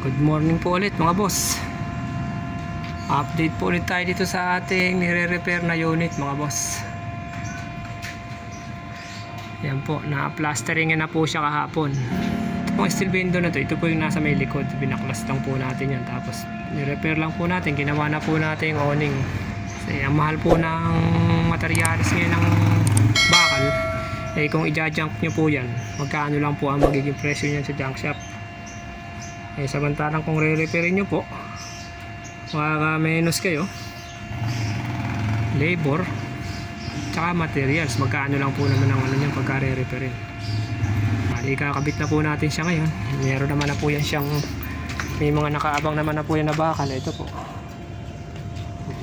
Good morning po ulit mga boss. Update po ulit tayo dito sa ating nire-repair na unit mga boss. Yan po, na-plastering na po siya kahapon. Ito pong steel window na to, ito po yung nasa may likod. Binaklas lang po natin yan. Tapos ni-repair lang po natin, ginawa na po natin yung awning. Kasi ang mahal po ng materialis ngayon ng bakal. Eh kung i-junk nyo po yan, magkano lang po ang magiging presyo nyan sa junk shop. Eh samantalang kung re-repairin nyo po, makaka-menos kayo. Labor tsaka materials, magkano lang po naman ang ano nyan pagka re-repairin. Bali kakabit na po natin siya ngayon. Meron naman na po yan siyang, may mga nakaabang naman na po yan na bakal. Ito po,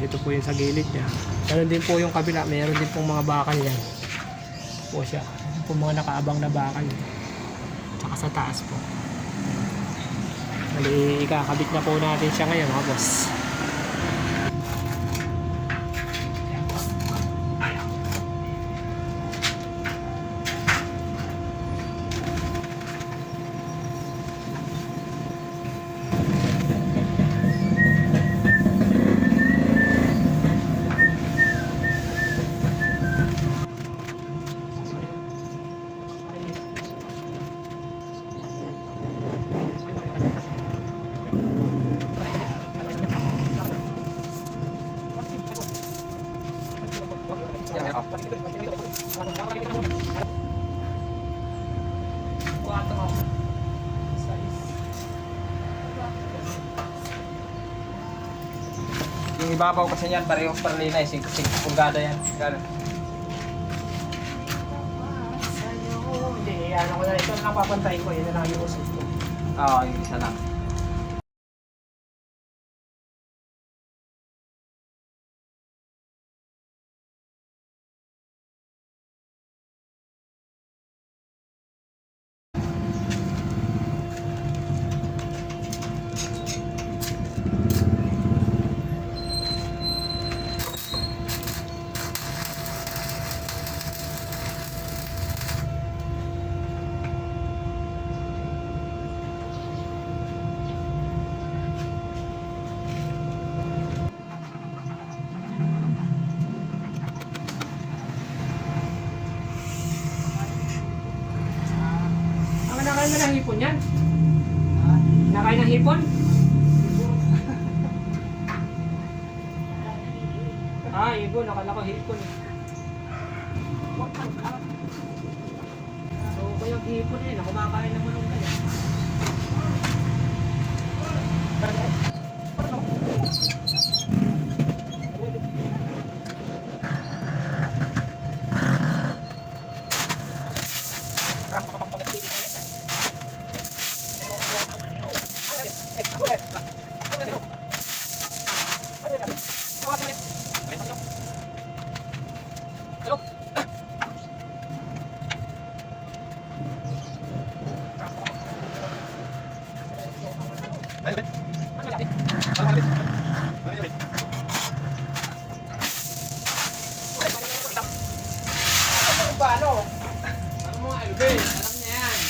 ito po yung sa gilid nya. Ganun din po yung kabila, meron din pong mga bakal yan po siya. Ito po mga nakaabang na bakal, tsaka sa taas po. Bali ikakabit na po natin siya ngayon mga boss. Yung ibabaw kasi yan, parehong paralina, 5 pulgada yan. Gano'n. Hindi, ano ko na ito na papantayin ko, yun na lang yung usip ko. Oo, yung isa lang. Nakain na ng hipon yan? Nakain ng hipon? Hipon. Nakala ko hipon. So, kaya hipon eh. Kumakain ng manong kayo. Paano? Ano mo nga, Alvin? Alam niya yan.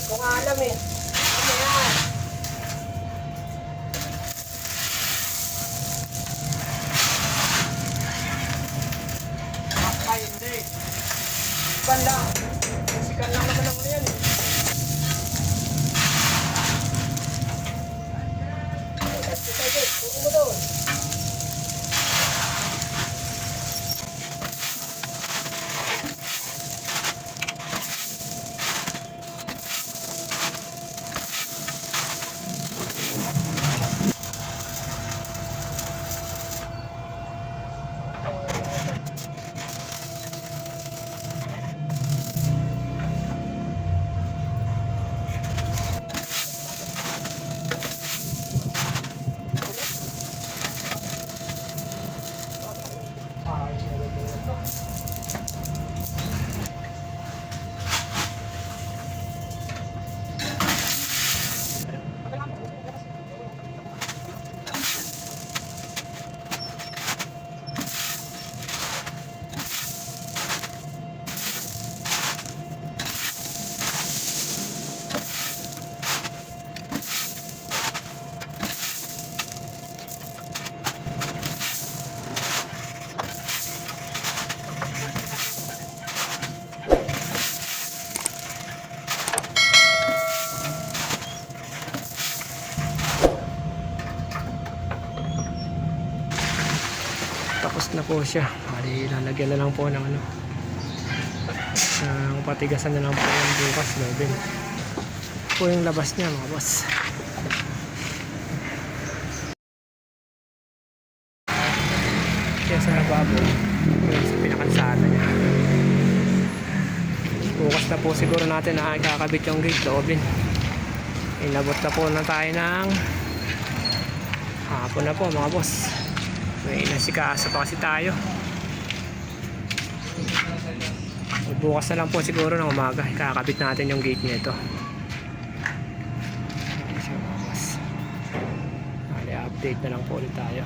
Ito nga alam eh. Alam niya yan. Makay, hindi. Iban lang. Musikan lang naman ako na yan eh. Kasi tayo, tuko mo doon. na po siya. Bali, lalagyan na lang po ng ano. Patigasan na lang po yung bukas, Robin. Po yung labas niya, mga boss. Kaya sa lababo, yung sa pinakansada niya. Bukas na po siguro natin na ikakabit yung gate, Robin. Inabot na po na tayo ng hapon na po, mga boss. May nasikaasa pa kasi tayo. Bukas na lang po siguro ng umaga kakabit natin yung gate nito. Update na lang po ulit tayo.